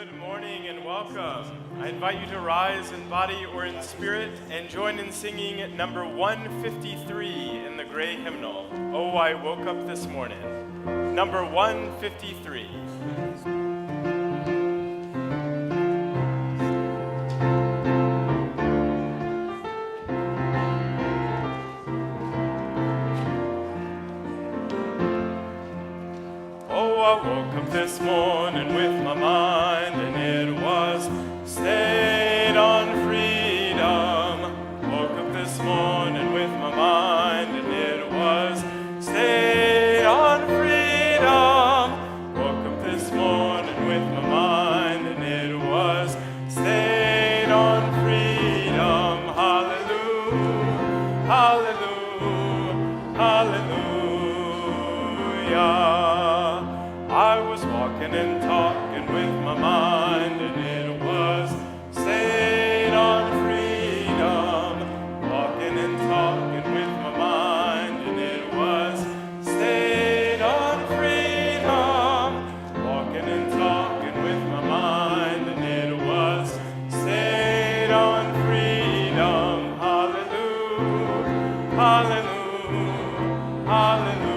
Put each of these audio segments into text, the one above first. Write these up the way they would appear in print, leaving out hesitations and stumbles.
Good morning and welcome. I invite you to rise in body or in spirit and join in singing number 153 in the gray hymnal, Oh, I Woke Up This Morning. Number 153. I woke up this morning with my mind, and it was stayed on freedom. Woke up this morning with my mind, and it was stayed on freedom. Woke up this morning with my mind, and it was stayed on freedom. Hallelujah, hallelujah, hallelujah. I was walking and talking with my mind, and it was stayed on freedom. Walking and talking with my mind, and it was stayed on freedom. Walking and talking with my mind, and it was stayed on freedom. Hallelujah, hallelujah, hallelujah.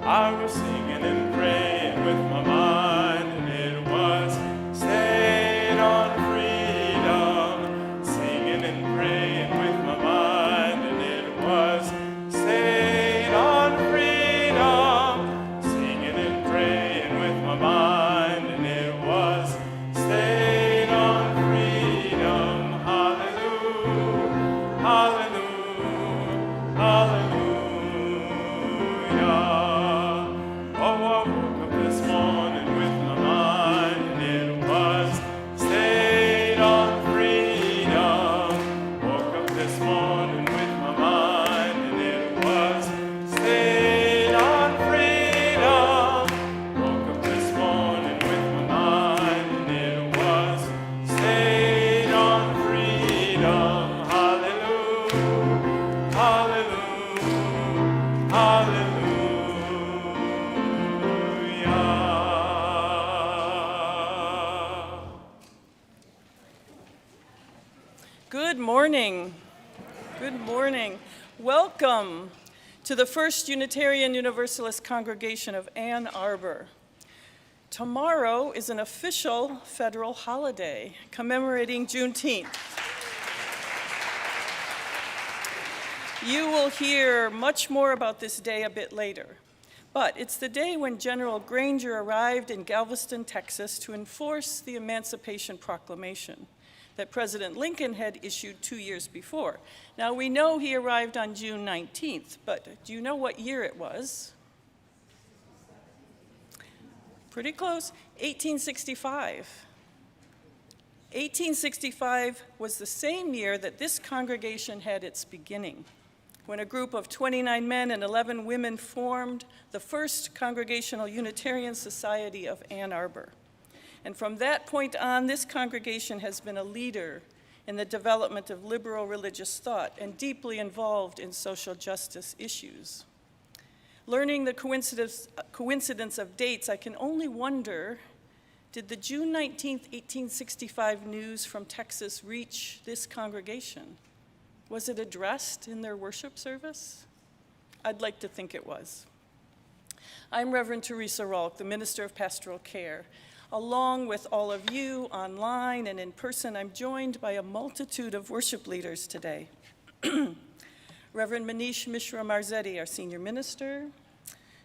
I was singing and praying with my mind, and it was stayed on freedom. Singing and praying with my mind, and it was stayed on freedom. Singing and praying with my mind, and it was stayed on freedom. Hallelujah, hallelujah, hallelujah. Good morning. Welcome to the First Unitarian Universalist Congregation of Ann Arbor. Tomorrow is an official federal holiday commemorating Juneteenth. You will hear much more about this day a bit later, but it's the day when General Granger arrived in Galveston, Texas to enforce the Emancipation Proclamation that President Lincoln had issued 2 years before. Now, we know he arrived on June 19th, but do you know what year it was? Pretty close, 1865. 1865 was the same year that this congregation had its beginning, when a group of 29 men and 11 women formed the first Congregational Unitarian Society of Ann Arbor. And from that point on, this congregation has been a leader in the development of liberal religious thought and deeply involved in social justice issues. Learning the coincidence of dates, I can only wonder, did the June 19th, 1865 news from Texas reach this congregation? Was it addressed in their worship service? I'd like to think it was. I'm Reverend Theresa Rohlck, the Minister of Pastoral Care. Along with all of you online and in person, I'm joined by a multitude of worship leaders today. Reverend Manish Mishra-Marzetti, our senior minister,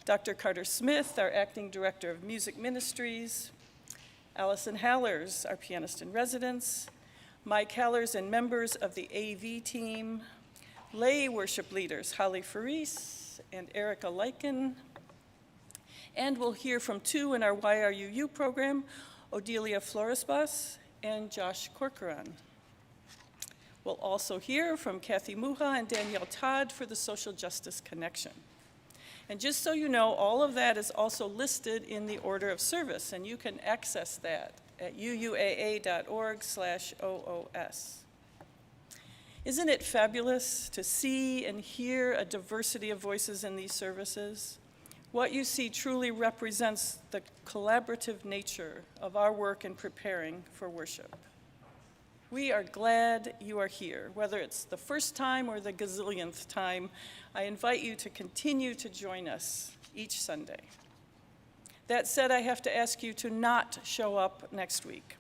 Dr. Carter Smith, our acting director of music ministries, Allison Halerz, our pianist-in-residence, Mike Halerz and members of the AV team, lay worship leaders, Freerise and Arika Lycan, and we'll hear from two in our YRUU program, Odelia Florusbosch and Josh Corcoran. We'll also hear from Kathy Muha and Danielle Todd for the Social Justice Connection. And just so you know, all of that is also listed in the order of service, and you can access that at UUAA.org/OOS. Isn't it fabulous to see and hear a diversity of voices in these services? What you see truly represents the collaborative nature of our work in preparing for worship. We are glad you are here. Whether it's the first time or the gazillionth time, I invite you to continue to join us each Sunday. That said, I have to ask you to not show up next week.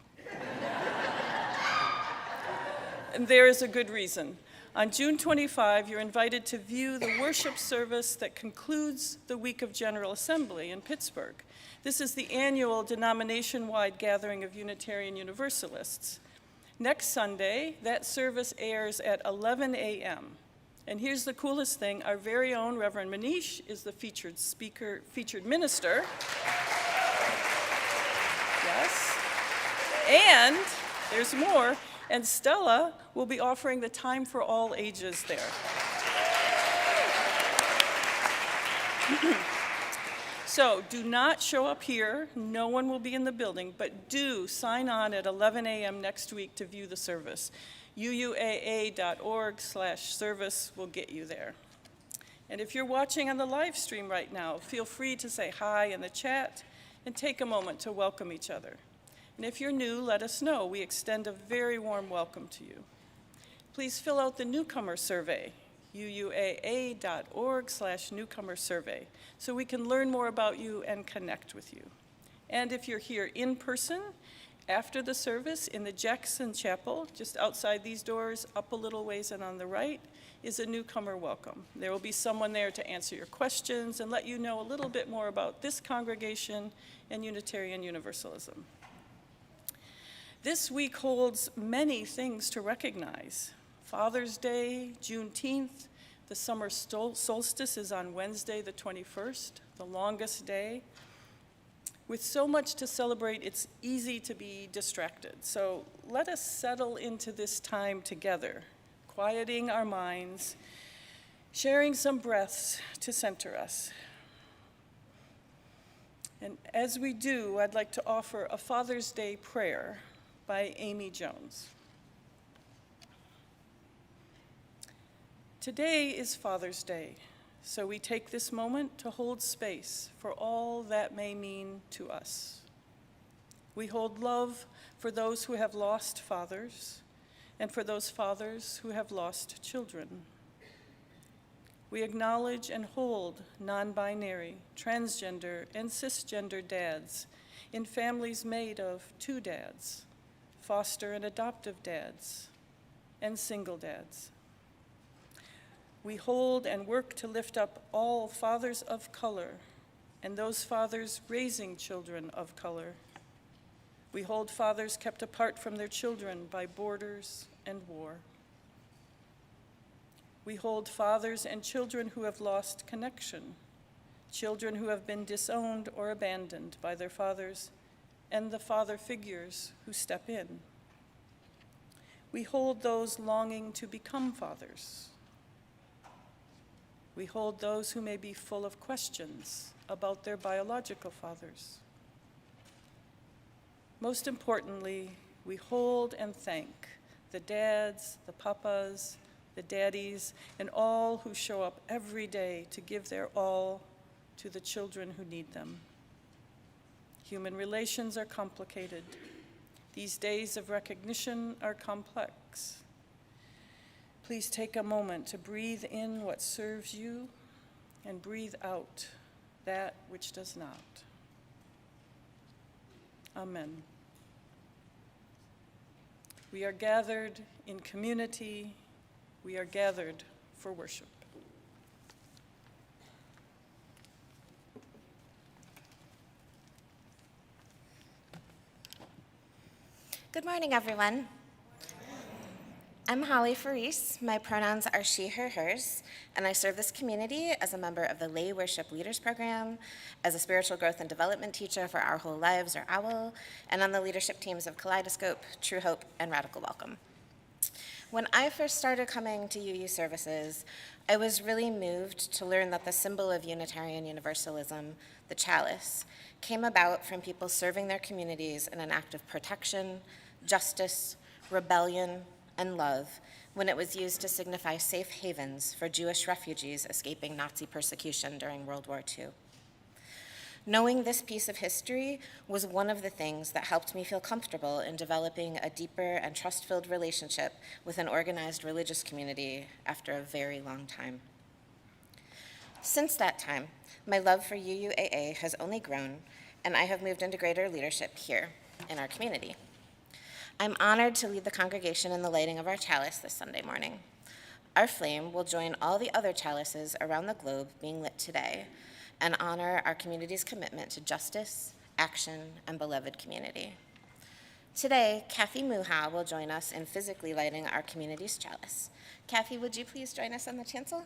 And there is a good reason. On June 25, you're invited to view the worship service that concludes the week of General Assembly in Pittsburgh. This is the annual denomination-wide gathering of Unitarian Universalists. Next Sunday, that service airs at 11 a.m. And here's the coolest thing, our very own Reverend Manish is the featured minister. Yes. And there's more. And Stella will be offering the time for all ages there. So do not show up here. No one will be in the building, but do sign on at 11 a.m. next week to view the service. UUAA.org/service will get you there. And if you're watching on the live stream right now, feel free to say hi in the chat and take a moment to welcome each other. And if you're new, let us know. We extend a very warm welcome to you. Please fill out the newcomer survey, UUAA.org/newcomer survey, so we can learn more about you and connect with you. And if you're here in person, after the service in the Jackson Chapel, just outside these doors, up a little ways and on the right, is a newcomer welcome. There will be someone there to answer your questions and let you know a little bit more about this congregation and Unitarian Universalism. This week holds many things to recognize. Father's Day, Juneteenth, the summer solstice is on Wednesday the 21st, the longest day. With so much to celebrate, it's easy to be distracted. So let us settle into this time together, quieting our minds, sharing some breaths to center us. And as we do, I'd like to offer a Father's Day prayer by Amy Jones. Today is Father's Day, so we take this moment to hold space for all that may mean to us. We hold love for those who have lost fathers and for those fathers who have lost children. We acknowledge and hold non-binary, transgender, and cisgender dads in families made of two dads, foster and adoptive dads, and single dads. We hold and work to lift up all fathers of color and those fathers raising children of color. We hold fathers kept apart from their children by borders and war. We hold fathers and children who have lost connection, children who have been disowned or abandoned by their fathers, and the father figures who step in. We hold those longing to become fathers. We hold those who may be full of questions about their biological fathers. Most importantly, we hold and thank the dads, the papas, the daddies, and all who show up every day to give their all to the children who need them. Human relations are complicated. These days of recognition are complex. Please take a moment to breathe in what serves you and breathe out that which does not. Amen. We are gathered in community. We are gathered for worship. Good morning, everyone. I'm Ferrise. My pronouns are she, her, hers, and I serve this community as a member of the Lay Worship Leaders Program, as a spiritual growth and development teacher for Our Whole Lives, or OWL, and on the leadership teams of Kaleidoscope, True Hope, and Radical Welcome. When I first started coming to UU services, I was really moved to learn that the symbol of Unitarian Universalism, the Chalice, came about from people serving their communities in an act of protection, justice, rebellion, and love when it was used to signify safe havens for Jewish refugees escaping Nazi persecution during World War II. Knowing this piece of history was one of the things that helped me feel comfortable in developing a deeper and trust-filled relationship with an organized religious community after a very long time. Since that time, my love for UUAA has only grown, and I have moved into greater leadership here in our community. I'm honored to lead the congregation in the lighting of our chalice this Sunday morning. Our flame will join all the other chalices around the globe being lit today and honor our community's commitment to justice, action, and beloved community. Today, Kathy Muha will join us in physically lighting our community's chalice. Kathy, would you please join us on the chancel?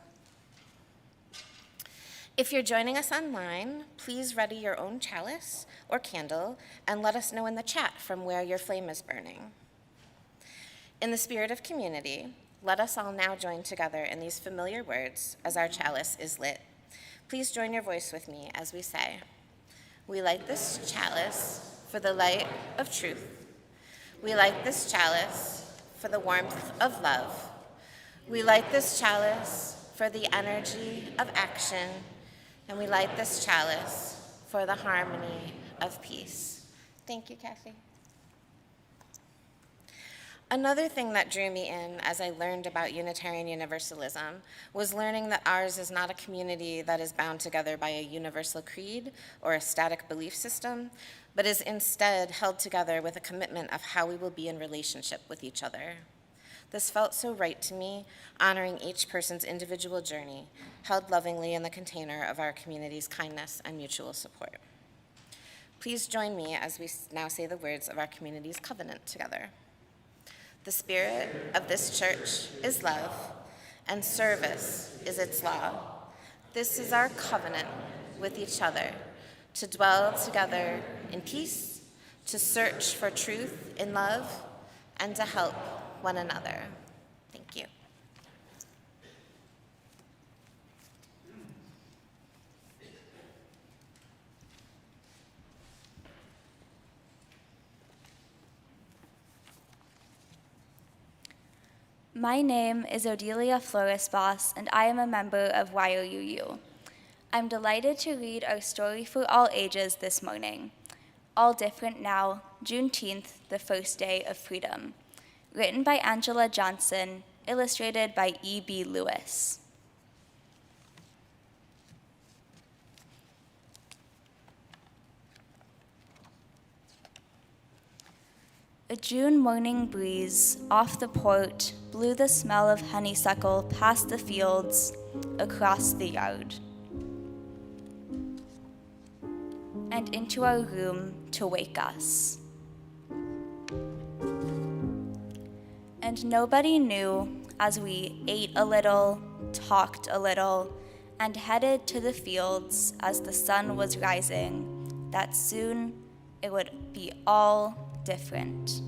If you're joining us online, please ready your own chalice or candle and let us know in the chat from where your flame is burning. In the spirit of community, let us all now join together in these familiar words as our chalice is lit. Please join your voice with me as we say, "We light this chalice for the light of truth. We light this chalice for the warmth of love. We light this chalice for the energy of action. And we light this chalice for the harmony of peace." Thank you, Kathy. Another thing that drew me in as I learned about Unitarian Universalism was learning that ours is not a community that is bound together by a universal creed or a static belief system, but is instead held together with a commitment of how we will be in relationship with each other. This felt so right to me, honoring each person's individual journey, held lovingly in the container of our community's kindness and mutual support. Please join me as we now say the words of our community's covenant together. The spirit of this church is love, and service is its law. This is our covenant with each other, to dwell together in peace, to search for truth in love, and to help one another. Thank you. My name is Odelia Florusbosch, and I am a member of YOUU. I'm delighted to read our story for all ages this morning. All Different Now, Juneteenth, the First Day of Freedom. Written by Angela Johnson, illustrated by E.B. Lewis. A June morning breeze off the port blew the smell of honeysuckle past the fields, across the yard, and into our room to wake us. And nobody knew as we ate a little, talked a little, and headed to the fields as the sun was rising, that soon it would be all different.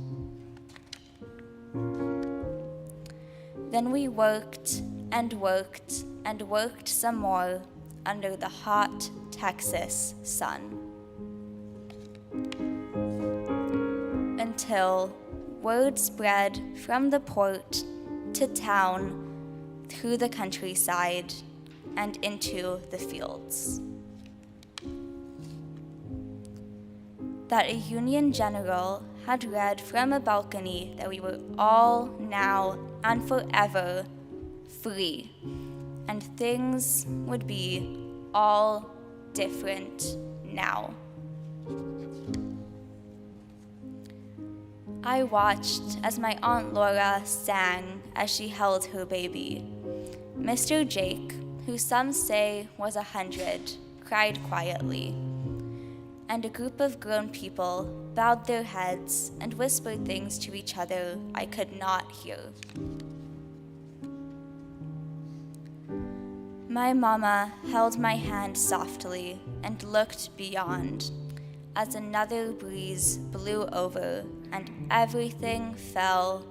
Then we worked and worked and worked some more under the hot Texas sun, until word spread from the port to town, through the countryside, and into the fields, that a Union general had read from a balcony that we were all now and forever free, and things would be all different now. I watched as my Aunt Laura sang as she held her baby. Mr. Jake, who some say was 100, cried quietly, and a group of grown people bowed their heads and whispered things to each other I could not hear. My mama held my hand softly and looked beyond as another breeze blew over and everything fell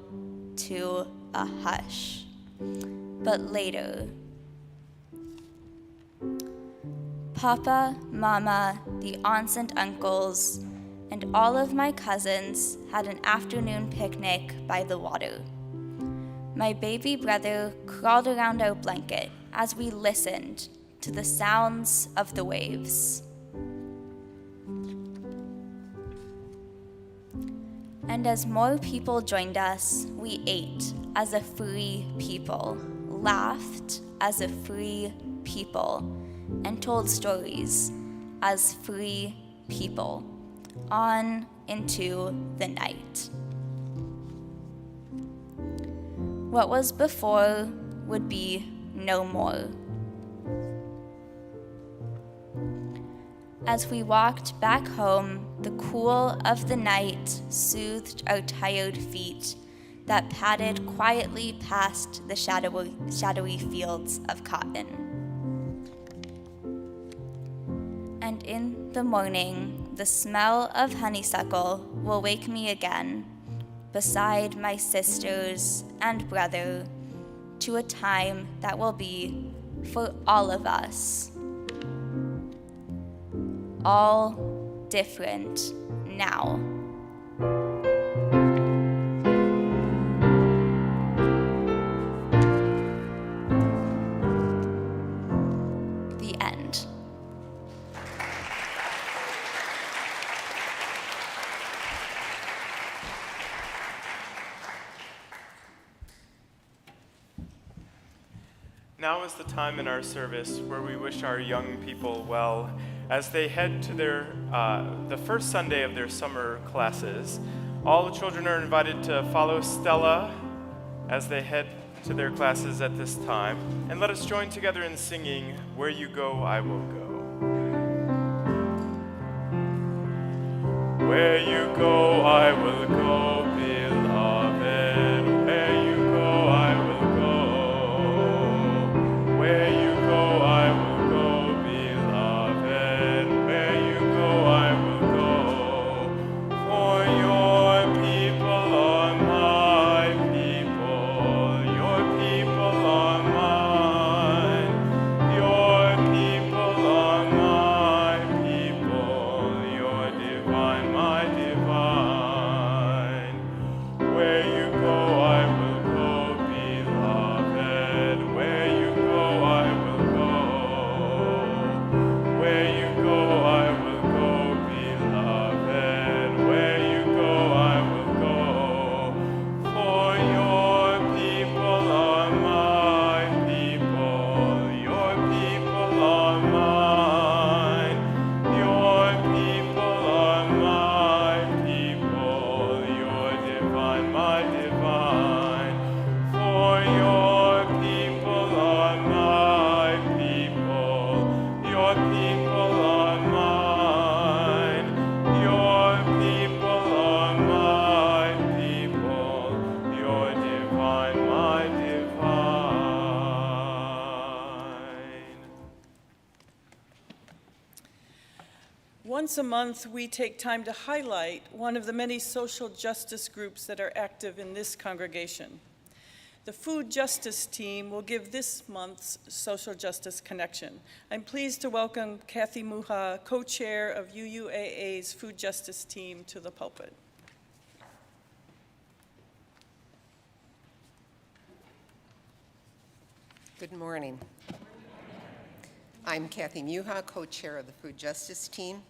to a hush. But later, Papa, Mama, the aunts and uncles, and all of my cousins had an afternoon picnic by the water. My baby brother crawled around our blanket as we listened to the sounds of the waves. And as more people joined us, we ate as a free people, laughed as a free people, and told stories as free people, on into the night. What was before would be no more. As we walked back home, the cool of the night soothed our tired feet that padded quietly past the shadowy fields of cotton. And in the morning, the smell of honeysuckle will wake me again, beside my sisters and brother, to a time that will be for all of us. All different now. The end. Now is the time in our service where we wish our young people well as they head to the first Sunday of their summer classes. All the children are invited to follow Stella as they head to their classes at this time. And let us join together in singing, "Where You Go, I Will Go." Where you go, I will go, beloved. Where you go, I will go. Where you go, I will go, beloved. Where you go, I will go. For your people are my people. Your people are mine. Your people are my people. Your divine, my divine. Where you go, I will go, beloved. Where you go, I will go. Where you go, I will go, beloved. Where you go, I will go. For your people are my people. Your people are mine. Your people are my people. Your divine, my divine. For your people are my people. Your people are mine. Your people are my people. Your divine, my divine. Once a month, we take time to highlight one of the many social justice groups that are active in this congregation. The Food Justice Team will give this month's Social Justice Connection. I'm pleased to welcome Kathy Muha, co-chair of UUAA's Food Justice Team, to the pulpit. Good morning. I'm Kathy Muha, co-chair of the Food Justice Team.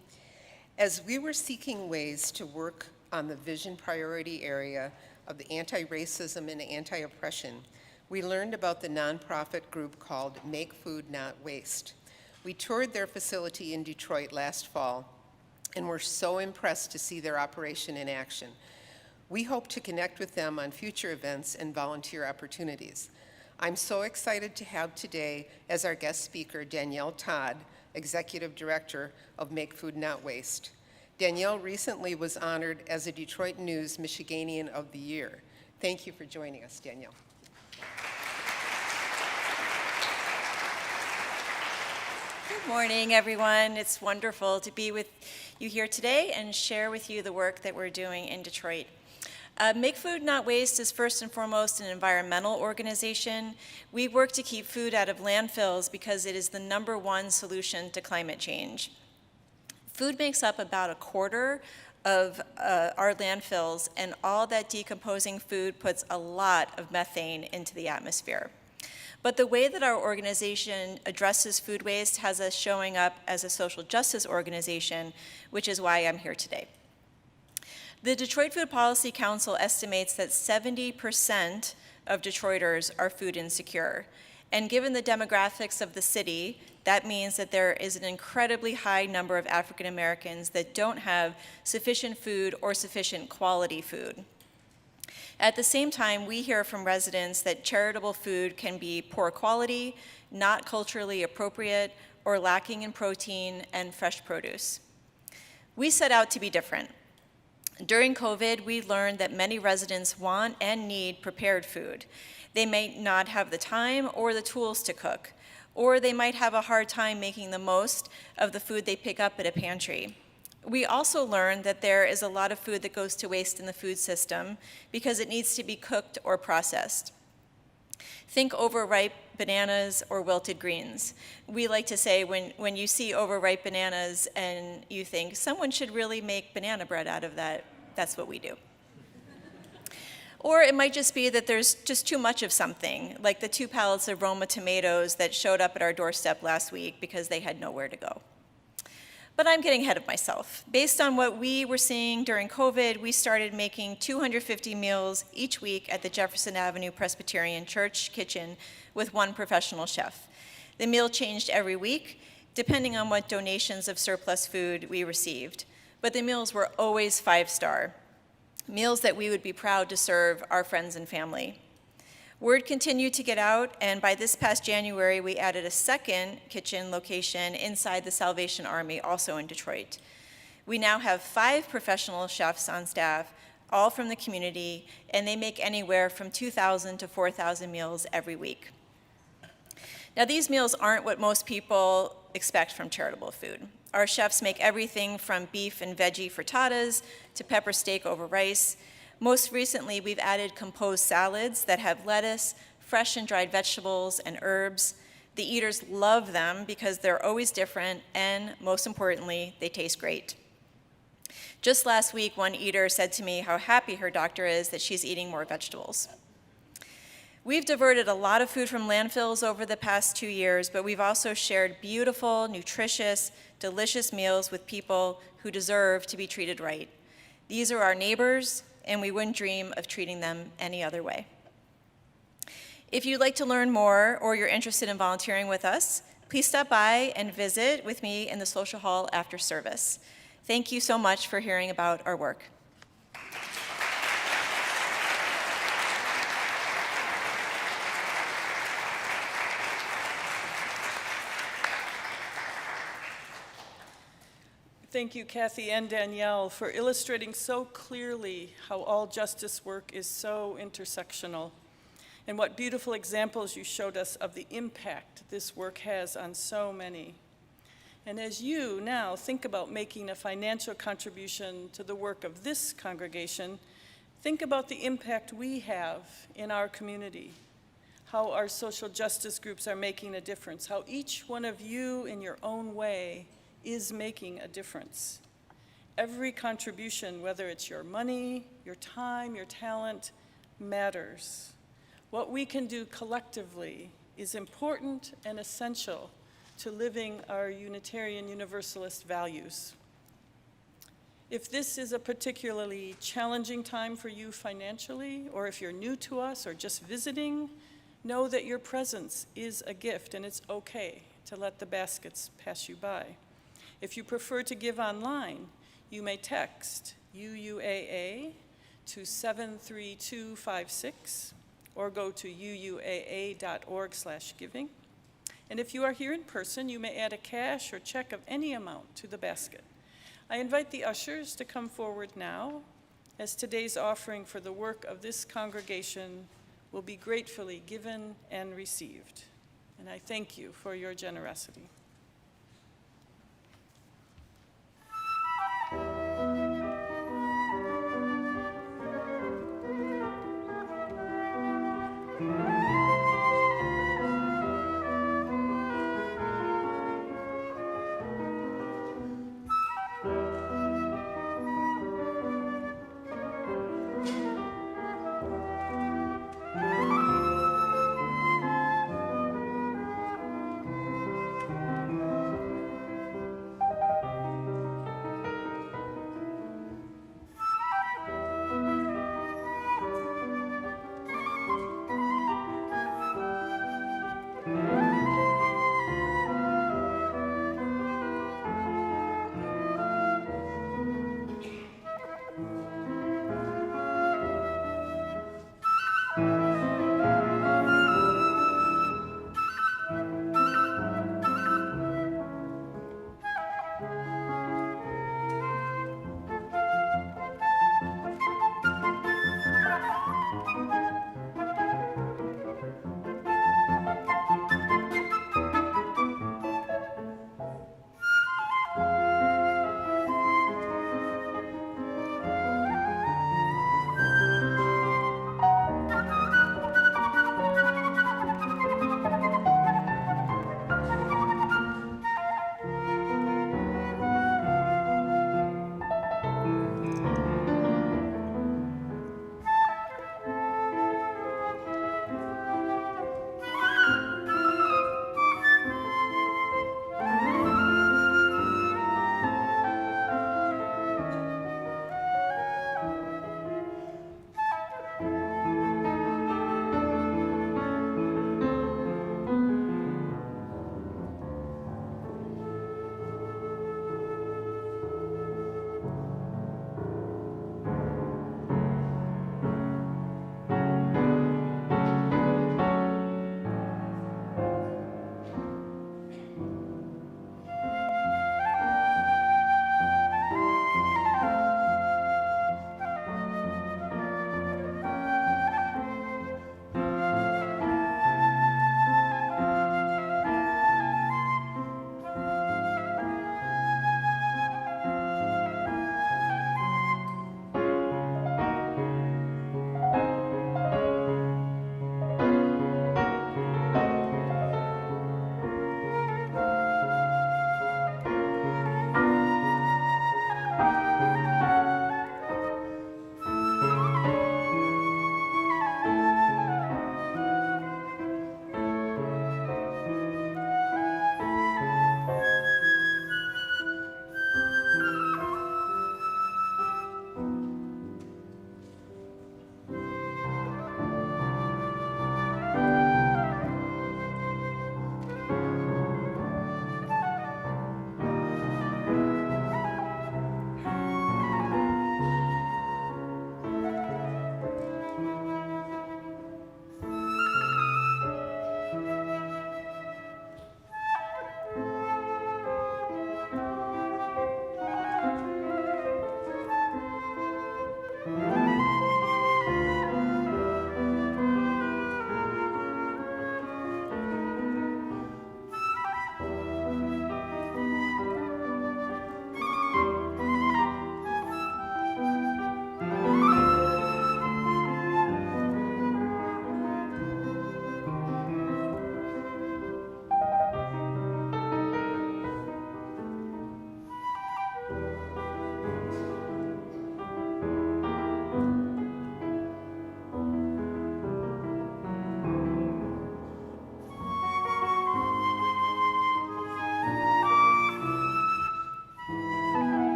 As we were seeking ways to work on the vision priority area of the anti-racism and anti-oppression, we learned about the nonprofit group called Make Food Not Waste. We toured their facility in Detroit last fall and were so impressed to see their operation in action. We hope to connect with them on future events and volunteer opportunities. I'm so excited to have today as our guest speaker Danielle Todd, Executive Director of Make Food Not Waste. Danielle recently was honored as a Detroit News Michiganian of the Year. Thank you for joining us, Danielle. Good morning, everyone. It's wonderful to be with you here today and share with you the work that we're doing in Detroit. Make Food Not Waste is first and foremost an environmental organization. We work to keep food out of landfills because it is the #1 solution to climate change. Food makes up about a quarter of our landfills, and all that decomposing food puts a lot of methane into the atmosphere. But the way that our organization addresses food waste has us showing up as a social justice organization, which is why I'm here today. The Detroit Food Policy Council estimates that 70% of Detroiters are food insecure. And given the demographics of the city, that means that there is an incredibly high number of African Americans that don't have sufficient food or sufficient quality food. At the same time, we hear from residents that charitable food can be poor quality, not culturally appropriate, or lacking in protein and fresh produce. We set out to be different. During COVID, we learned that many residents want and need prepared food. They may not have the time or the tools to cook, or they might have a hard time making the most of the food they pick up at a pantry. We also learned that there is a lot of food that goes to waste in the food system because it needs to be cooked or processed. Think overripe bananas or wilted greens. We like to say when you see overripe bananas and you think someone should really make banana bread out of that, that's what we do. Or it might just be that there's just too much of something, like the 2 pallets of Roma tomatoes that showed up at our doorstep last week because they had nowhere to go. But I'm getting ahead of myself. Based on what we were seeing during COVID, we started making 250 meals each week at the Jefferson Avenue Presbyterian Church kitchen with one professional chef. The meal changed every week, depending on what donations of surplus food we received. But the meals were always 5-star, meals that we would be proud to serve our friends and family. Word continued to get out, and by this past January, we added a second kitchen location inside the Salvation Army, also in Detroit. We now have 5 professional chefs on staff, all from the community, and they make anywhere from 2,000 to 4,000 meals every week. Now, these meals aren't what most people expect from charitable food. Our chefs make everything from beef and veggie frittatas to pepper steak over rice. Most recently, we've added composed salads that have lettuce, fresh and dried vegetables, and herbs. The eaters love them because they're always different, and most importantly, they taste great. Just last week, one eater said to me how happy her doctor is that she's eating more vegetables. We've diverted a lot of food from landfills over the past 2 years, but we've also shared beautiful, nutritious, delicious meals with people who deserve to be treated right. These are our neighbors, and we wouldn't dream of treating them any other way. If you'd like to learn more or you're interested in volunteering with us, please stop by and visit with me in the social hall after service. Thank you so much for hearing about our work. Thank you, Kathy and Danielle, for illustrating so clearly how all justice work is so intersectional, and what beautiful examples you showed us of the impact this work has on so many. And as you now think about making a financial contribution to the work of this congregation, think about the impact we have in our community, how our social justice groups are making a difference, how each one of you in your own way is making a difference. Every contribution, whether it's your money, your time, your talent, matters. What we can do collectively is important and essential to living our Unitarian Universalist values. If this is a particularly challenging time for you financially, or if you're new to us or just visiting, know that your presence is a gift, and it's okay to let the baskets pass you by. If you prefer to give online, you may text UUAA to 73256 or go to uuaa.org/giving. And if you are here in person, you may add a cash or check of any amount to the basket. I invite the ushers to come forward now, as today's offering for the work of this congregation will be gratefully given and received. And I thank you for your generosity.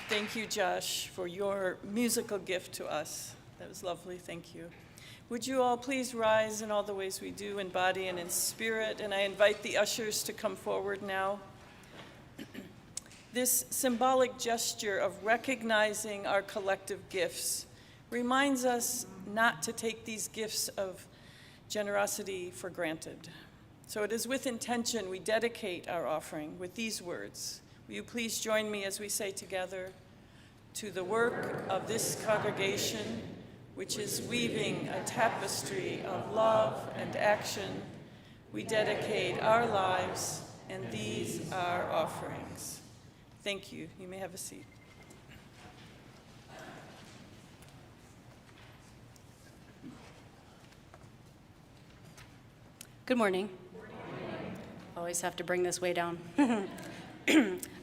Thank you, Josh, for your musical gift to us. That was lovely, thank you. Would you all please rise in all the ways we do, in body and in spirit, and I invite the ushers to come forward now. This symbolic gesture of recognizing our collective gifts reminds us not to take these gifts of generosity for granted. So it is with intention we dedicate our offering with these words. Will you please join me as we say together, "To the work of this congregation, which is weaving a tapestry of love and action, we dedicate our lives, and these are offerings." Thank you. You may have a seat. Good morning. Always have to bring this way down.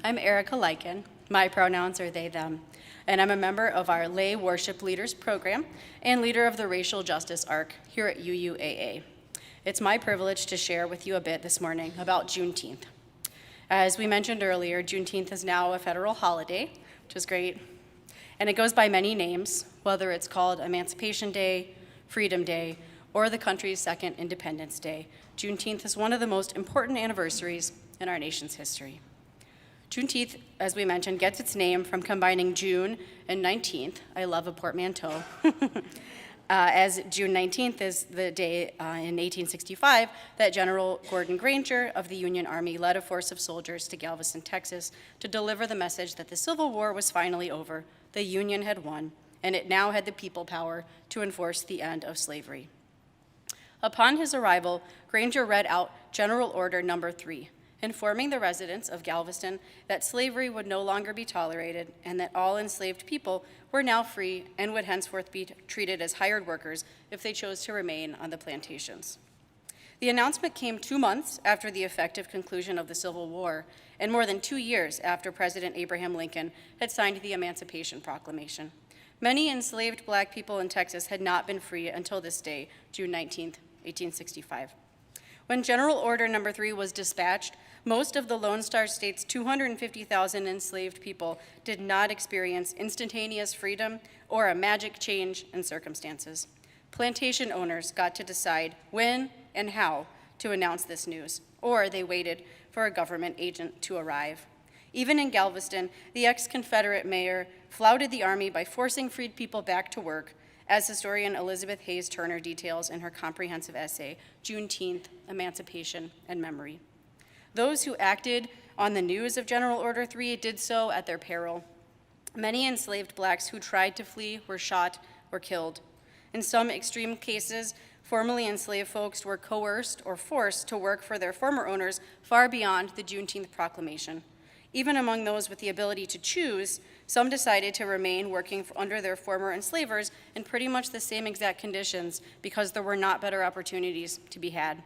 I'm Arika Lycan. My pronouns are they, them. And I'm a member of our Lay Worship Leaders Program and leader of the Racial Justice Arc here at UUAA. It's my privilege to share with you a bit this morning about Juneteenth. As we mentioned earlier, Juneteenth is now a federal holiday, which is great. And it goes by many names, whether it's called Emancipation Day, Freedom Day, or the country's second Independence Day. Juneteenth is one of the most important anniversaries in our nation's history. Juneteenth, as we mentioned, gets its name from combining June and 19th. I love a portmanteau. As June 19th is the day in 1865 that General Gordon Granger of the Union Army led a force of soldiers to Galveston, Texas, to deliver the message that the Civil War was finally over, the Union had won, and it now had the people power to enforce the end of slavery. Upon his arrival, Granger read out General Order No. 3, informing the residents of Galveston that slavery would no longer be tolerated and that all enslaved people were now free and would henceforth be treated as hired workers if they chose to remain on the plantations. The announcement came 2 months after the effective conclusion of the Civil War and more than 2 years after President Abraham Lincoln had signed the Emancipation Proclamation. Many enslaved black people in Texas had not been free until this day, June 19th, 1865. When General Order No. 3 was dispatched, most of the Lone Star State's 250,000 enslaved people did not experience instantaneous freedom or a magic change in circumstances. Plantation owners got to decide when and how to announce this news, or they waited for a government agent to arrive. Even in Galveston, the ex-Confederate mayor flouted the army by forcing freed people back to work, as historian Elizabeth Hayes Turner details in her comprehensive essay, Juneteenth, Emancipation and Memory. Those who acted on the news of General Order 3 did so at their peril. Many enslaved blacks who tried to flee were shot or killed. In some extreme cases, formerly enslaved folks were coerced or forced to work for their former owners far beyond the Juneteenth Proclamation. Even among those with the ability to choose, some decided to remain working under their former enslavers in pretty much the same exact conditions because there were not better opportunities to be had.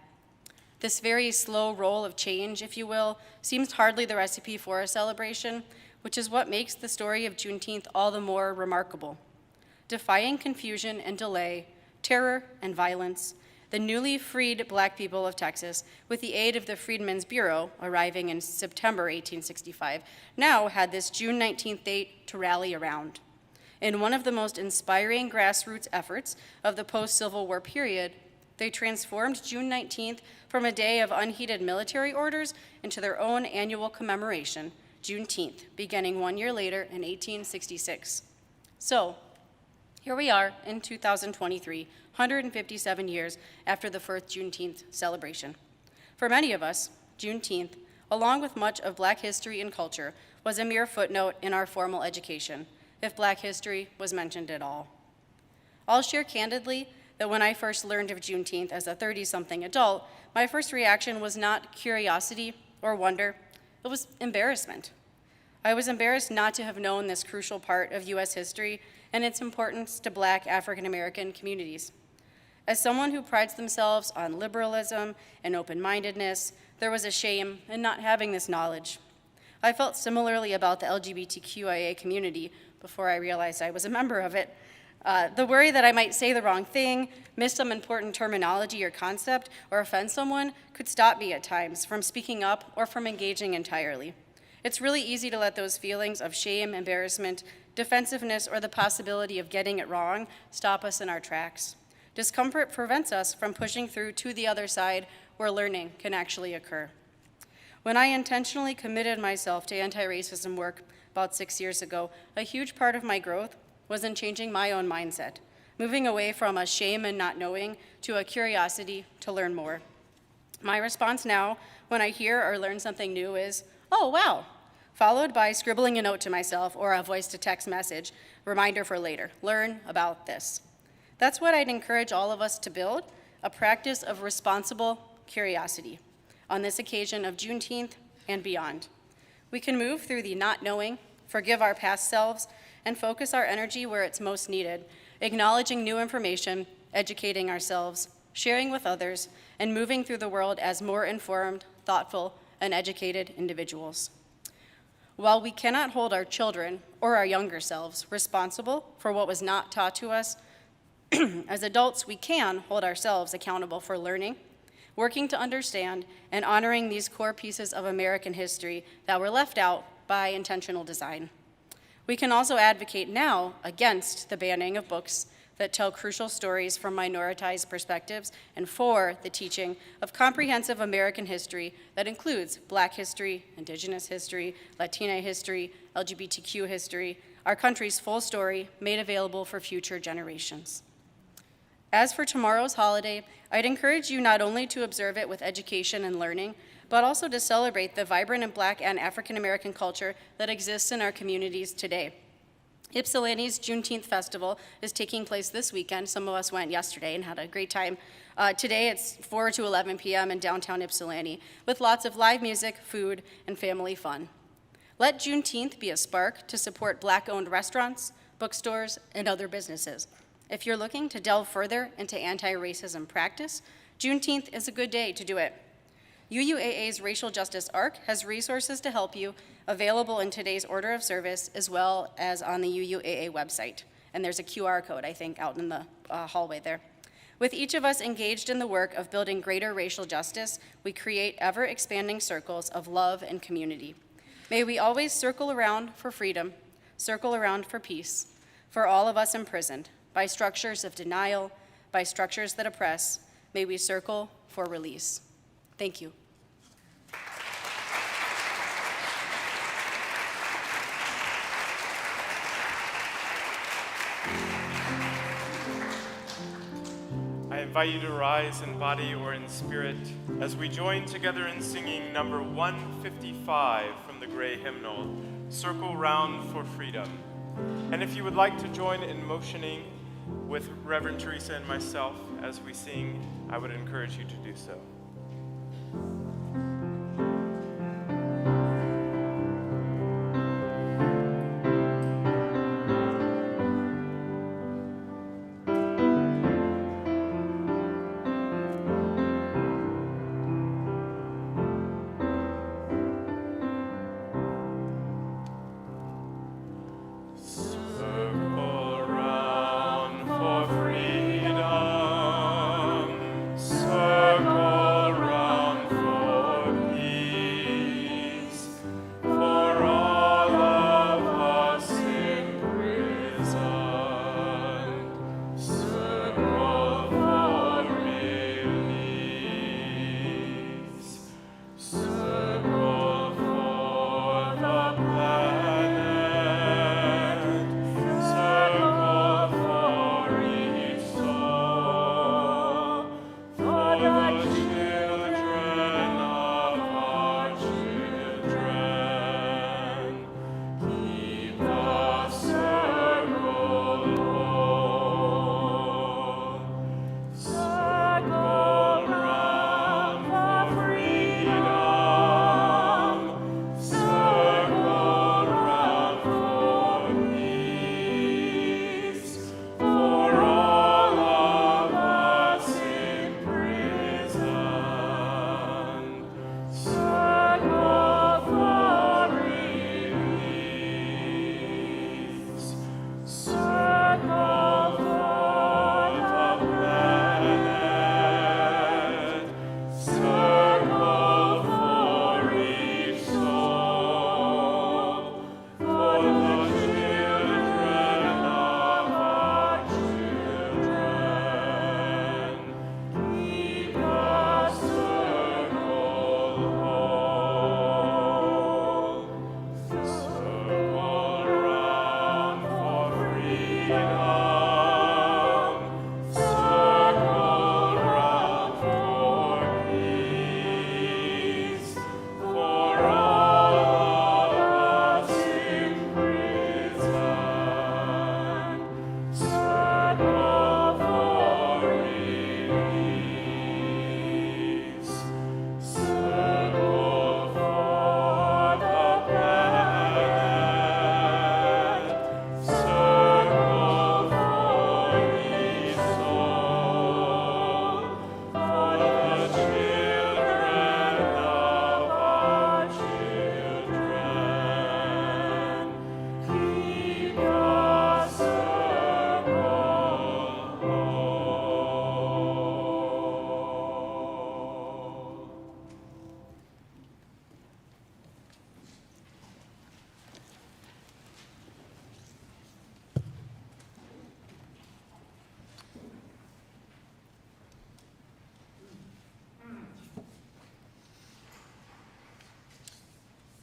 This very slow roll of change, if you will, seems hardly the recipe for a celebration, which is what makes the story of Juneteenth all the more remarkable. Defying confusion and delay, terror and violence, the newly freed black people of Texas, with the aid of the Freedmen's Bureau, arriving in September 1865, now had this June 19th date to rally around. In one of the most inspiring grassroots efforts of the post-Civil War period, they transformed June 19th from a day of unheeded military orders into their own annual commemoration, Juneteenth, beginning 1 year later in 1866. So, here we are in 2023, 157 years after the first Juneteenth celebration. For many of us, Juneteenth, along with much of Black history and culture, was a mere footnote in our formal education, if Black history was mentioned at all. I'll share candidly that when I first learned of Juneteenth as a 30-something adult, my first reaction was not curiosity or wonder, it was embarrassment. I was embarrassed not to have known this crucial part of U.S. history and its importance to Black African-American communities. As someone who prides themselves on liberalism and open-mindedness, there was a shame in not having this knowledge. I felt similarly about the LGBTQIA community before I realized I was a member of it. The worry that I might say the wrong thing, miss some important terminology or concept, or offend someone could stop me at times from speaking up or from engaging entirely. It's really easy to let those feelings of shame, embarrassment, defensiveness, or the possibility of getting it wrong stop us in our tracks. Discomfort prevents us from pushing through to the other side where learning can actually occur. When I intentionally committed myself to anti-racism work about 6 years ago, a huge part of my growth was in changing my own mindset, moving away from a shame and not knowing to a curiosity to learn more. My response now when I hear or learn something new is, "Oh, wow," followed by scribbling a note to myself or a voice-to-text message, reminder for later, learn about this. That's what I'd encourage all of us to build, a practice of responsible curiosity on this occasion of Juneteenth and beyond. We can move through the not knowing, forgive our past selves, and focus our energy where it's most needed, acknowledging new information, educating ourselves, sharing with others, and moving through the world as more informed, thoughtful, and educated individuals. While we cannot hold our children or our younger selves responsible for what was not taught to us, as adults, we can hold ourselves accountable for learning, working to understand, and honoring these core pieces of American history that were left out by intentional design. We can also advocate now against the banning of books that tell crucial stories from minoritized perspectives and for the teaching of comprehensive American history that includes Black history, Indigenous history, Latina history, LGBTQ history, our country's full story made available for future generations. As for tomorrow's holiday, I'd encourage you not only to observe it with education and learning, but also to celebrate the vibrant and Black and African American culture that exists in our communities today. Ypsilanti's Juneteenth Festival is taking place this weekend. Some of us went yesterday and had a great time. Today it's 4 to 11 p.m. in downtown Ypsilanti with lots of live music, food, and family fun. Let Juneteenth be a spark to support Black-owned restaurants, bookstores, and other businesses. If you're looking to delve further into anti-racism practice, Juneteenth is a good day to do it. UUAA's Racial Justice Arc has resources to help you available in today's order of service as well as on the UUAA website. And there's a QR code, I think, out in the hallway there. With each of us engaged in the work of building greater racial justice, we create ever-expanding circles of love and community. May we always circle around for freedom, circle around for peace, for all of us imprisoned by structures of denial, by structures that oppress. May we circle for release. Thank you. I invite you to rise in body or in spirit as we join together in singing number 155 from the Gray Hymnal, Circle Round for Freedom. And if you would like to join in motioning with Reverend Theresa and myself as we sing, I would encourage you to do so. Circle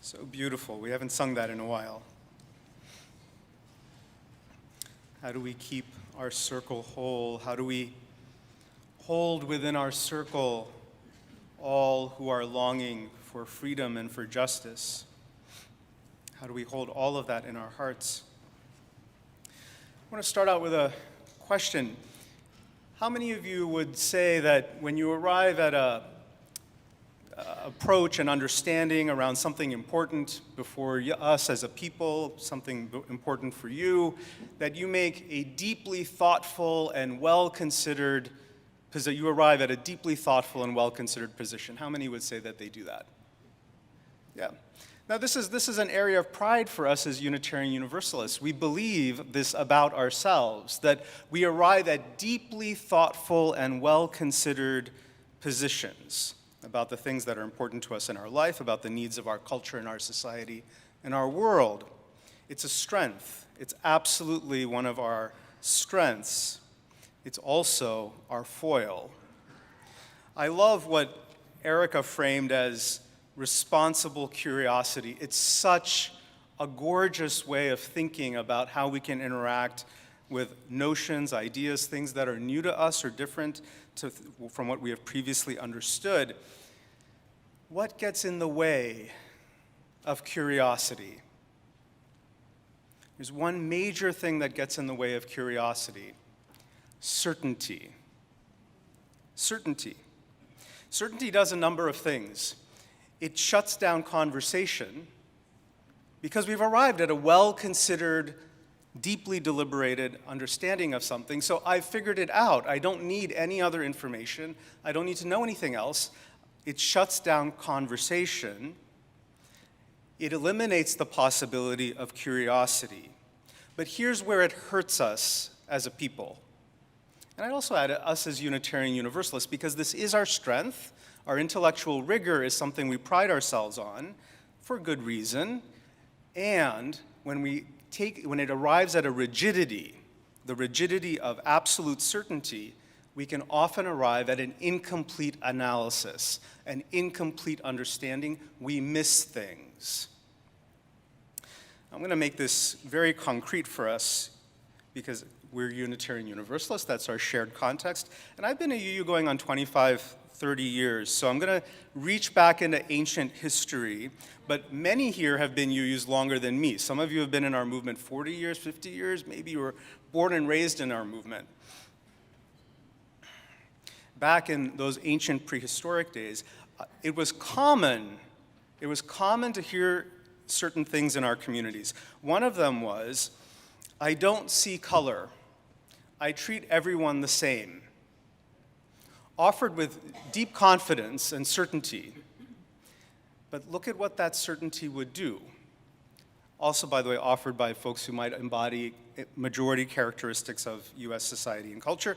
So beautiful. We haven't sung that in a while. How do we keep our circle whole? How do we hold within our circle all who are longing for freedom and for justice? How do we hold all of that in our hearts? I want to start out with a question. How many of you would say that when you arrive at a approach and understanding around something important before us as a people, something important for you, that you make a deeply thoughtful and well-considered position? You arrive at a deeply thoughtful and well-considered position. How many would say that they do that? Yeah. Now, this is an area of pride for us as Unitarian Universalists. We believe this about ourselves, that we arrive at deeply thoughtful and well-considered positions about the things that are important to us in our life, about the needs of our culture and our society and our world. It's a strength. It's absolutely one of our strengths. It's also our foil. I love what Arika framed as responsible curiosity. It's such a gorgeous way of thinking about how we can interact with notions, ideas, things that are new to us or different from what we have previously understood. What gets in the way of curiosity? There's one major thing that gets in the way of curiosity: certainty. Certainty. Certainty does a number of things. It shuts down conversation because we've arrived at a well-considered, deeply deliberated understanding of something. So I've figured it out. I don't need any other information. I don't need to know anything else. It shuts down conversation. It eliminates the possibility of curiosity. But here's where it hurts us as a people. And I'd also add us as Unitarian Universalists, because this is our strength. Our intellectual rigor is something we pride ourselves on for good reason. And when it arrives at a rigidity, the rigidity of absolute certainty, we can often arrive at an incomplete analysis, an incomplete understanding. We miss things. I'm going to make this very concrete for us because we're Unitarian Universalists. That's our shared context. And I've been at UU going on 25, 30 years. So I'm going to reach back into ancient history. But many here have been UUs longer than me. Some of you have been in our movement 40 years, 50 years. Maybe you were born and raised in our movement. Back in those ancient prehistoric days, it was common to hear certain things in our communities. One of them was, I don't see color. I treat everyone the same. Offered with deep confidence and certainty. But look at what that certainty would do. Also, by the way, offered by folks who might embody majority characteristics of US society and culture,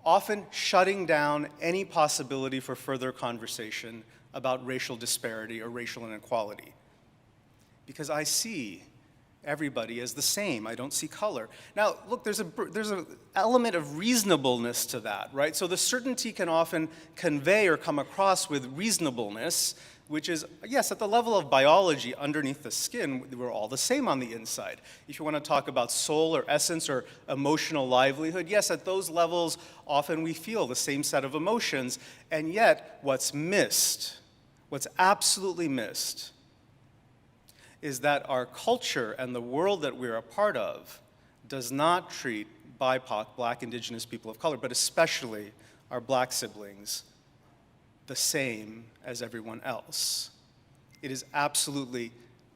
often shutting down any possibility for further conversation about racial disparity or racial inequality. Because I see everybody as the same. I don't see color. Now, look, there's an element of reasonableness to that, right? So the certainty can often convey or come across with reasonableness, which is, yes, at the level of biology, underneath the skin, we're all the same on the inside. If you want to talk about soul or essence or emotional livelihood, yes, at those levels, often we feel the same set of emotions, and yet what's missed, what's absolutely missed, is that our culture and the world that we're a part of does not treat BIPOC, Black, Indigenous people of color, but especially our Black siblings, the same as everyone else. It is absolutely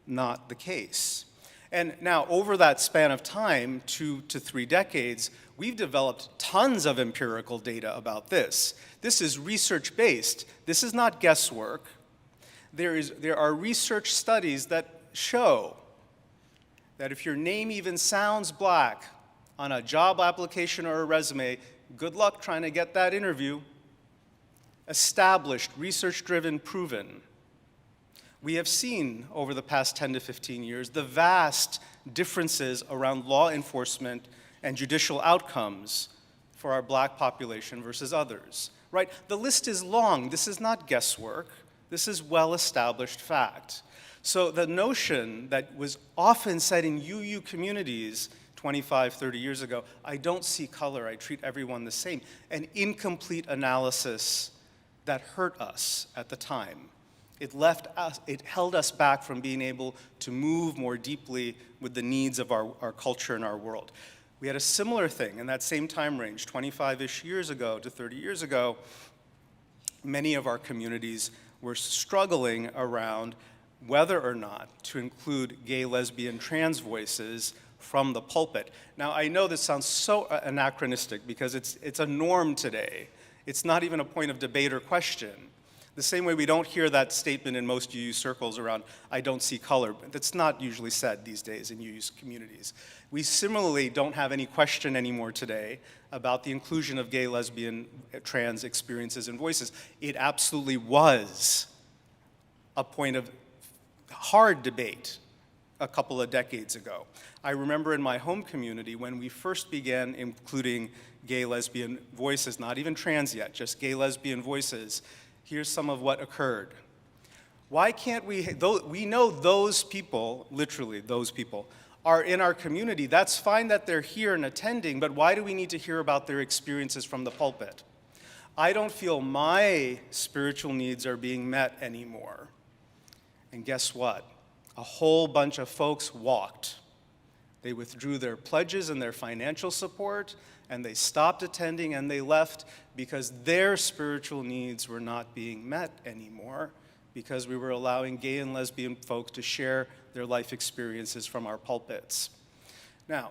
not the case. And now, over that span of time, 2 to 3 decades, we've developed tons of empirical data about this. This is research-based. This is not guesswork. There are research studies that show that if your name even sounds Black on a job application or a resume, good luck trying to get that interview. Established, research-driven, proven. We have seen over the past 10 to 15 years the vast differences around law enforcement and judicial outcomes for our Black population versus others, right? The list is long. This is not guesswork. This is well-established fact. So the notion that was often said in UU communities 25, 30 years ago, I don't see color, I treat everyone the same, an incomplete analysis that hurt us at the time. It held us back from being able to move more deeply with the needs of our culture and our world. We had a similar thing in that same time range, 25-ish years ago to 30 years ago. Many of our communities were struggling around whether or not to include gay, lesbian, trans voices from the pulpit. Now, I know this sounds so anachronistic because it's a norm today. It's not even a point of debate or question. The same way we don't hear that statement in most UU circles around, I don't see color. That's not usually said these days in UU communities. We similarly don't have any question anymore today about the inclusion of gay, lesbian, trans experiences and voices. It absolutely was a point of hard debate a couple of decades ago. I remember in my home community when we first began including gay, lesbian voices, not even trans yet, just gay, lesbian voices. Here's some of what occurred. Why can't we know those people, literally those people, are in our community. That's fine that they're here and attending, but why do we need to hear about their experiences from the pulpit? I don't feel my spiritual needs are being met anymore. And guess what? A whole bunch of folks walked. They withdrew their pledges and their financial support, and they stopped attending and they left because their spiritual needs were not being met anymore because we were allowing gay and lesbian folks to share their life experiences from our pulpits. Now,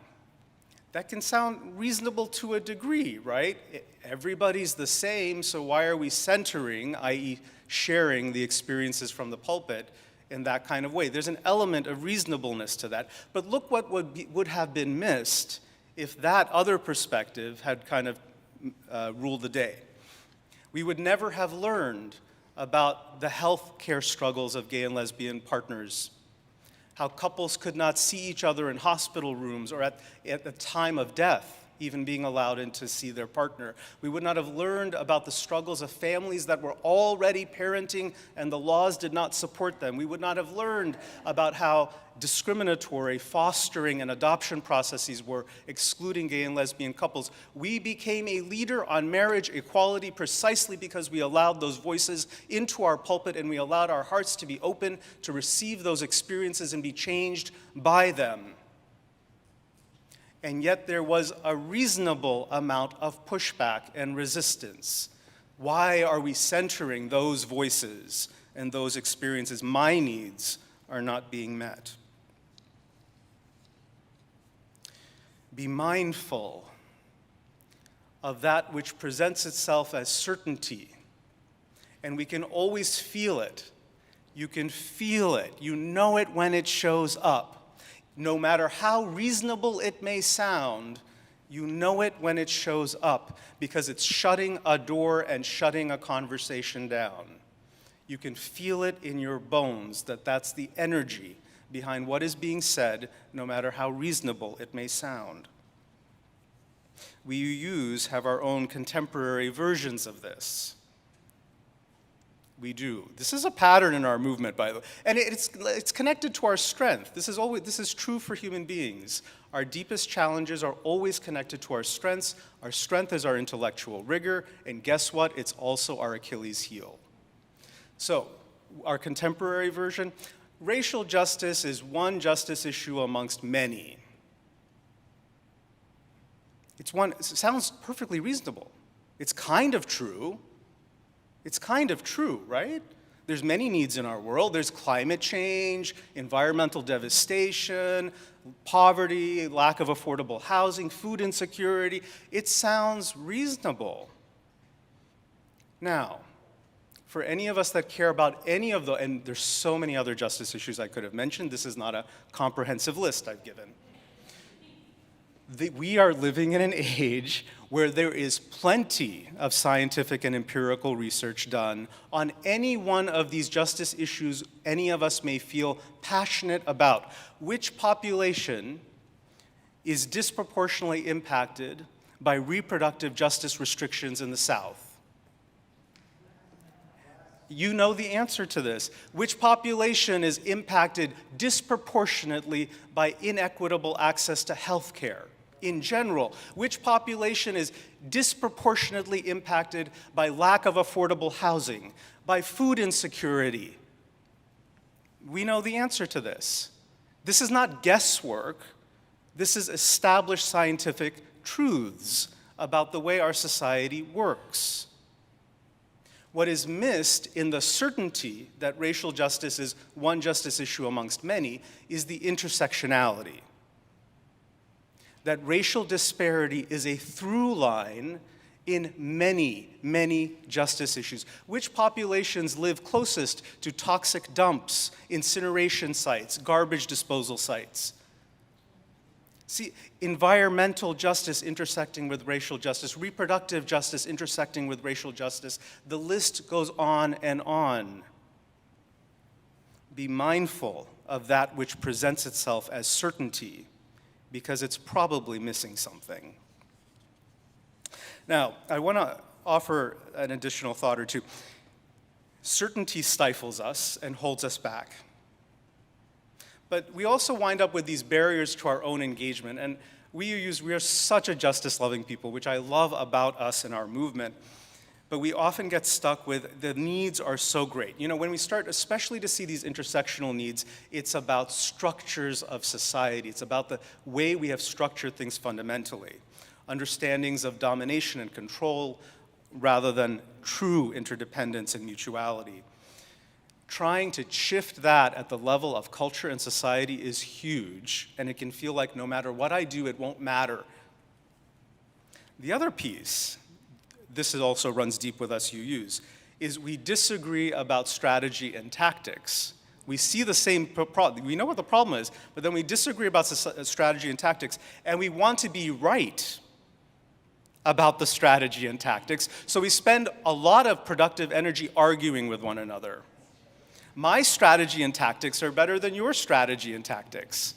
that can sound reasonable to a degree, right? Everybody's the same, so why are we centering, i.e. sharing the experiences from the pulpit in that kind of way? There's an element of reasonableness to that. But look what would have been missed if that other perspective had kind of ruled the day. We would never have learned about the health care struggles of gay and lesbian partners, how couples could not see each other in hospital rooms or at the time of death, even being allowed in to see their partner. We would not have learned about the struggles of families that were already parenting and the laws did not support them. We would not have learned about how discriminatory fostering and adoption processes were excluding gay and lesbian couples. We became a leader on marriage equality precisely because we allowed those voices into our pulpit and we allowed our hearts to be open to receive those experiences and be changed by them. And yet there was a reasonable amount of pushback and resistance. Why are we centering those voices and those experiences? My needs are not being met. Be mindful of that which presents itself as certainty, and we can always feel it. You can feel it. You know it when it shows up. No matter how reasonable it may sound, you know it when it shows up because it's shutting a door and shutting a conversation down. You can feel it in your bones that that's the energy behind what is being said, no matter how reasonable it may sound. We UUs have our own contemporary versions of this. We do. This is a pattern in our movement, by the way, and it's connected to our strength. This is true for human beings. Our deepest challenges are always connected to our strengths. Our strength is our intellectual rigor, and guess what? It's also our Achilles heel. So, our contemporary version, racial justice is one justice issue amongst many. It sounds perfectly reasonable. It's kind of true. It's kind of true, right? There's many needs in our world. There's climate change, environmental devastation, poverty, lack of affordable housing, food insecurity. It sounds reasonable. Now, for any of us that care about any of the, and there's so many other justice issues I could have mentioned, this is not a comprehensive list I've given. We are living in an age where there is plenty of scientific and empirical research done on any one of these justice issues any of us may feel passionate about. Which population is disproportionately impacted by reproductive justice restrictions in the South? You know the answer to this. Which population is impacted disproportionately by inequitable access to health care? In general, which population is disproportionately impacted by lack of affordable housing, by food insecurity? We know the answer to this. This is not guesswork. This is established scientific truths about the way our society works. What is missed in the certainty that racial justice is one justice issue amongst many is the intersectionality. That racial disparity is a through line in many, many justice issues. Which populations live closest to toxic dumps, incineration sites, garbage disposal sites? See, environmental justice intersecting with racial justice, reproductive justice intersecting with racial justice, the list goes on and on. Be mindful of that which presents itself as certainty, because it's probably missing something. Now, I want to offer an additional thought or two. Certainty stifles us and holds us back. But we also wind up with these barriers to our own engagement. And we are such a justice-loving people, which I love about us and our movement. But we often get stuck with the needs are so great. You know, when we start especially to see these intersectional needs, it's about structures of society. It's about the way we have structured things fundamentally. Understandings of domination and control rather than true interdependence and mutuality. Trying to shift that at the level of culture and society is huge, and it can feel like no matter what I do, it won't matter. The other piece, this also runs deep with us UUs, is we disagree about strategy and tactics. We see the same problem, we know what the problem is, but then we disagree about strategy and tactics, and we want to be right about the strategy and tactics, so we spend a lot of productive energy arguing with one another. My strategy and tactics are better than your strategy and tactics.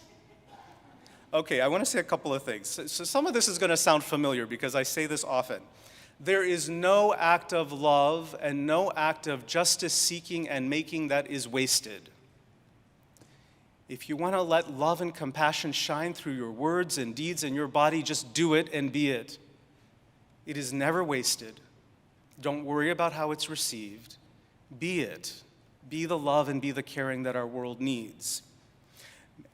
Okay, I want to say a couple of things. So some of this is going to sound familiar because I say this often. There is no act of love and no act of justice seeking and making that is wasted. If you want to let love and compassion shine through your words and deeds and your body, just do it and be it. It is never wasted. Don't worry about how it's received. Be it. Be the love and be the caring that our world needs.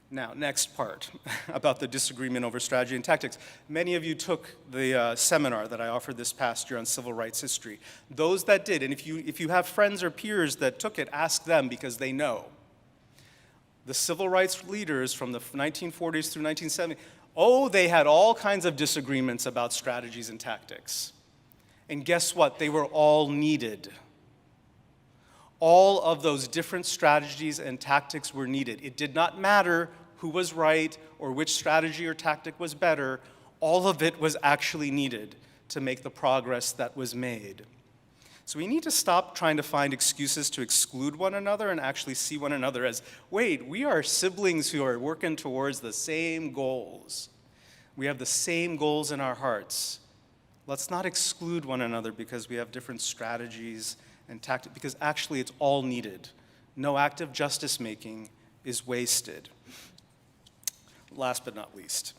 Now, next part about the disagreement over strategy and tactics. Many of you took the seminar that I offered this past year on civil rights history. Those that did, and if you have friends or peers that took it, ask them because they know. The civil rights leaders from the 1940s through 1970, they had all kinds of disagreements about strategies and tactics. And guess what? They were all needed. All of those different strategies and tactics were needed. It did not matter who was right or which strategy or tactic was better. All of it was actually needed to make the progress that was made. So we need to stop trying to find excuses to exclude one another and actually see one another as, wait, we are siblings who are working towards the same goals. We have the same goals in our hearts. Let's not exclude one another because we have different strategies and tactics, because actually it's all needed. No act of justice making is wasted. Last but not least,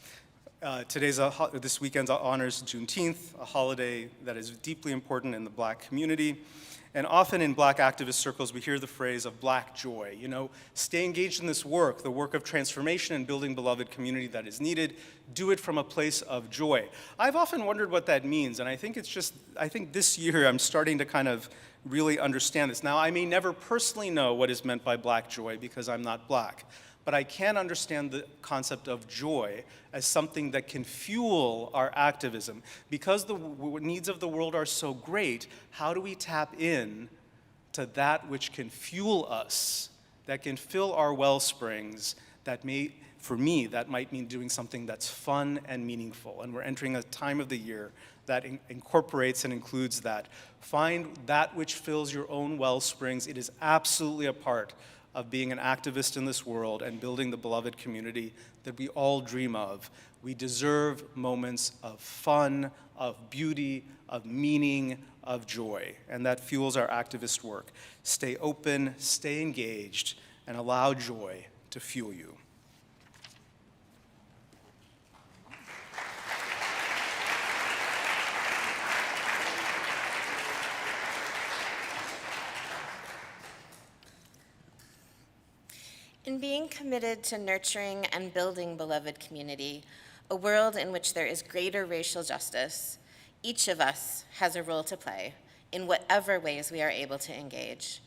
this weekend honors Juneteenth, a holiday that is deeply important in the Black community. And often in Black activist circles, we hear the phrase of Black joy. You know, stay engaged in this work, the work of transformation and building beloved community that is needed. Do it from a place of joy. I've often wondered what that means, and I think this year I'm starting to kind of really understand this. Now, I may never personally know what is meant by Black joy because I'm not Black, but I can understand the concept of joy as something that can fuel our activism. Because the needs of the world are so great, how do we tap in to that which can fuel us, that can fill our well springs, for me, that might mean doing something that's fun and meaningful. And we're entering a time of the year that incorporates and includes that. Find that which fills your own well springs. It is absolutely a part of being an activist in this world and building the beloved community that we all dream of. We deserve moments of fun, of beauty, of meaning, of joy, and that fuels our activist work. Stay open, stay engaged, and allow joy to fuel you. In being committed to nurturing and building beloved community, a world in which there is greater racial justice, each of us has a role to play in whatever ways we are able to engage.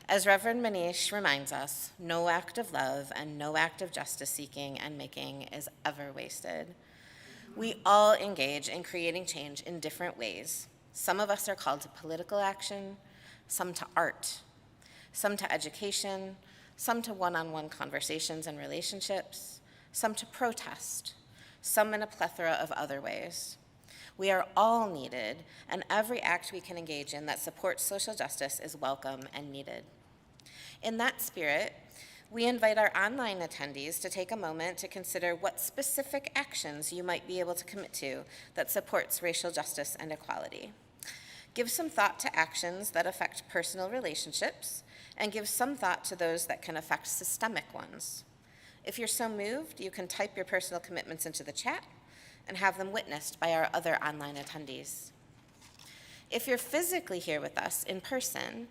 As Reverend Manish reminds us, no act of love and no act of justice seeking and making is ever wasted. We all engage in creating change in different ways. Some of us are called to political action, some to art, some to education, some to one-on-one conversations and relationships, some to protest, some in a plethora of other ways. We are all needed, and every act we can engage in that supports social justice is welcome and needed. In that spirit, we invite our online attendees to take a moment to consider what specific actions you might be able to commit to that supports racial justice and equality. Give some thought to actions that affect personal relationships, and give some thought to those that can affect systemic ones. If you're so moved, you can type your personal commitments into the chat and have them witnessed by our other online attendees. If you're physically here with us in person,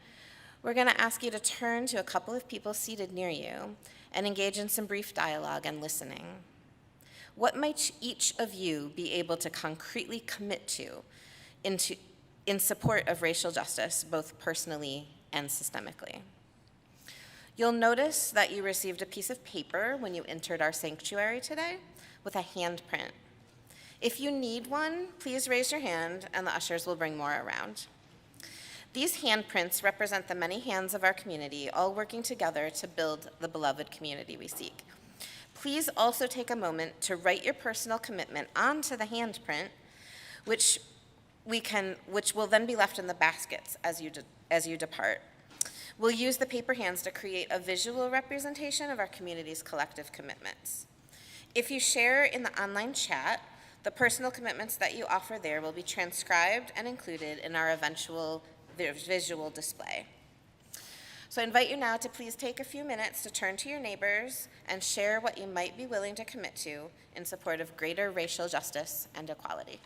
we're going to ask you to turn to a couple of people seated near you and engage in some brief dialogue and listening. What might each of you be able to concretely commit to in support of racial justice, both personally and systemically? You'll notice that you received a piece of paper when you entered our sanctuary today with a handprint. If you need one, please raise your hand and the ushers will bring more around. These handprints represent the many hands of our community, all working together to build the beloved community we seek. Please also take a moment to write your personal commitment onto the handprint, which will then be left in the baskets as you depart. We'll use the paper hands to create a visual representation of our community's collective commitments. If you share in the online chat, the personal commitments that you offer there will be transcribed and included in our eventual visual display. So I invite you now to please take a few minutes to turn to your neighbors and share what you might be willing to commit to in support of greater racial justice and equality.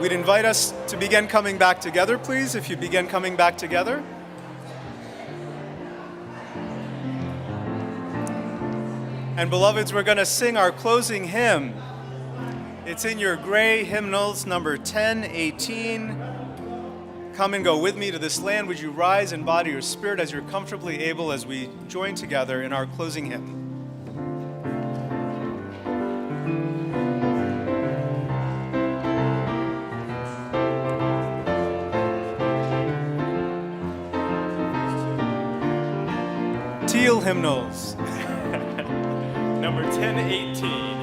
We'd invite us to begin coming back together, please, if you begin coming back together. And beloveds, we're going to sing our closing hymn. It's in your gray hymnals, number 1018. Come and go with me to this land. Would you rise in body or spirit as you're comfortably able as we join together in our closing hymn. Teal hymnals. Number 1018.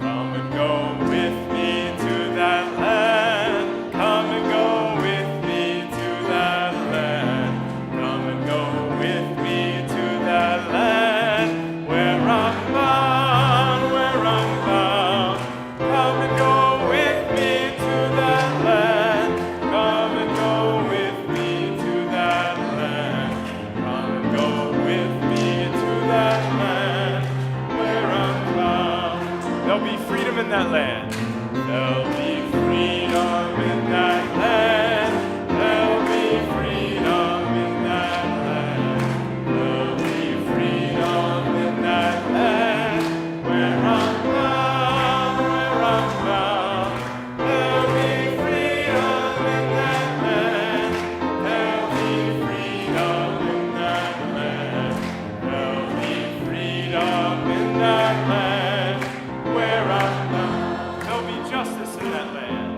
Come and go with me to that land. Come and go with me to that land. Come and go with me to that land where I'm bound, where I'm bound. Come and go with me to that land. Come and go with me to that land. Come and go with me to that land where I'm bound. There'll be freedom in that land. There'll be freedom in that land. There'll be freedom in that land. There'll be freedom in that land where I'm bound, where I'm bound. There'll be freedom in that land. There'll be freedom in that land. There'll be freedom in that land where I'm bound. There'll be justice in that land.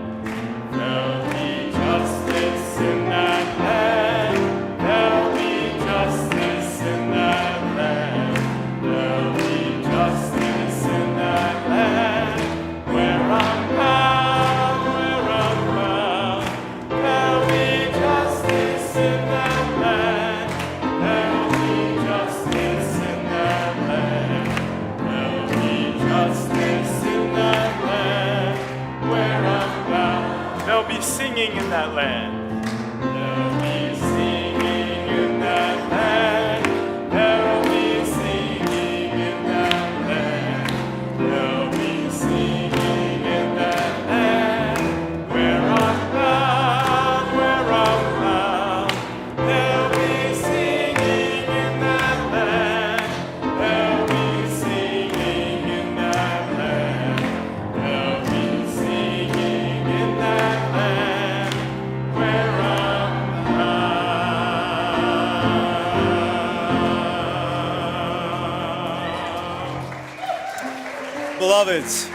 There'll be justice in that land. There'll be justice in that land. There'll be justice in that land where I'm bound, where I'm bound. There'll be justice in that land. There'll be justice in that land. There'll be justice in that land where I'm bound. There'll be singing in that land. There'll be singing in that land. There'll be singing in that land. There'll be singing in that land where I'm bound, where I'm bound. There'll be singing in that land. There'll be singing in that land. There'll be singing in that land where I'm bound. Beloveds,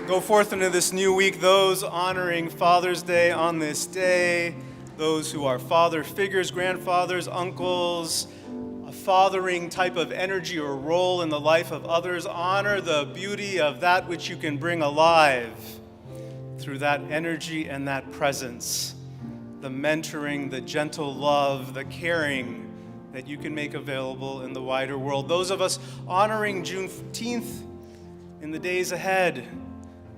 go forth into this new week, those honoring Father's Day on this day, those who are father figures, grandfathers, uncles, a fathering type of energy or role in the life of others. Honor the beauty of that which you can bring alive through that energy and that presence, the mentoring, the gentle love, the caring that you can make available in the wider world. Those of us honoring Juneteenth in the days ahead,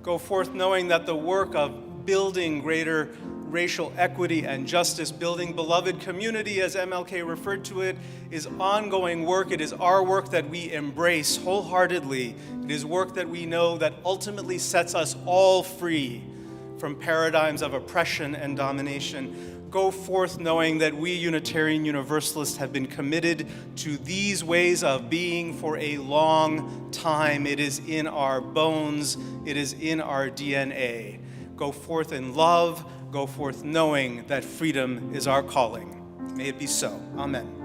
go forth knowing that the work of building greater racial equity and justice, building beloved community, as MLK referred to it, is ongoing work. It is our work that we embrace wholeheartedly. It is work that we know that ultimately sets us all free from paradigms of oppression and domination. Go forth knowing that we Unitarian Universalists have been committed to these ways of being for a long time. It is in our bones. It is in our DNA. Go forth in love. Go forth knowing that freedom is our calling. May it be so. Amen.